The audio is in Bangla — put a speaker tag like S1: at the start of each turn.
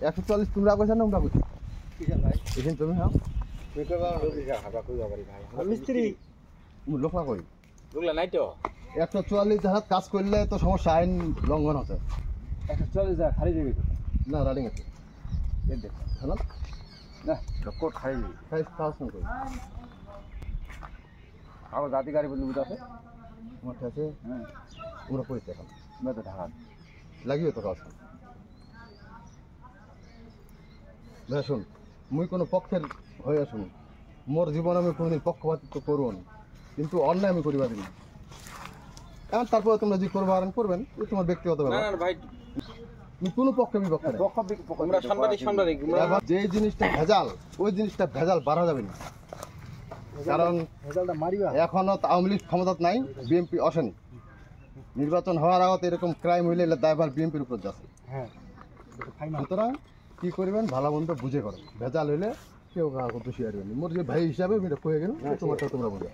S1: 140 তোমরা কইছ না আমরা কইছি কিসের ভাই এখানে তুমি হ্যাঁ তুই তো বাবা লোক যা হাবা কই বাবারি ভাই মিস্ত্রি লোকলা কই লোকলা নাই তো 144 হাত কাজ করলে তো সমস্যা আইন লঙ্ঘন হচ্ছে 144 যা খালি যাবে না রানিং আছে এই দেখ হলো না কোট খাই খাই পাস না কই আমার জাতি গাড়ি বলি বুঝাছে মোট আছে হ্যাঁ পুরো কইতে এখন না তো ঢাকা লাগিও তো কাজ না শুন মুই কোনো পক্ষের হয়ে আসুন মোর জীবন আমি কোনোদিন পক্ষপাতিত্ব করব না কিন্তু অন্যায় আমি করিবার দিই এখন তারপরে তোমরা যে করবেন তোমার ব্যক্তিগত ব্যাপার না ভাই তুমি কোনো পক্ষে বিপক্ষ না আমরা সাংবাদিক যে জিনিসটা ভেজাল ওই জিনিসটা ভেজাল বাড়া যাবে না কারণ ভেজালটা মারিবা এখনো আওয়ামী লীগ ক্ষমতাত নাই বিএনপি আসেনি নির্বাচন হওয়ার আগত এরকম ক্রাইম হইলে দায়ভার বিএনপির উপর যাচ্ছে হ্যাঁ সুতরাং কি করবেন ভালো মন্দ বুঝে করেন ভেজাল হইলে কেউ কাউকে দোষী আসবেন মোর যে ভাই হিসাবে আমি কয়ে গেলাম তোমারটা তোমরা বুঝো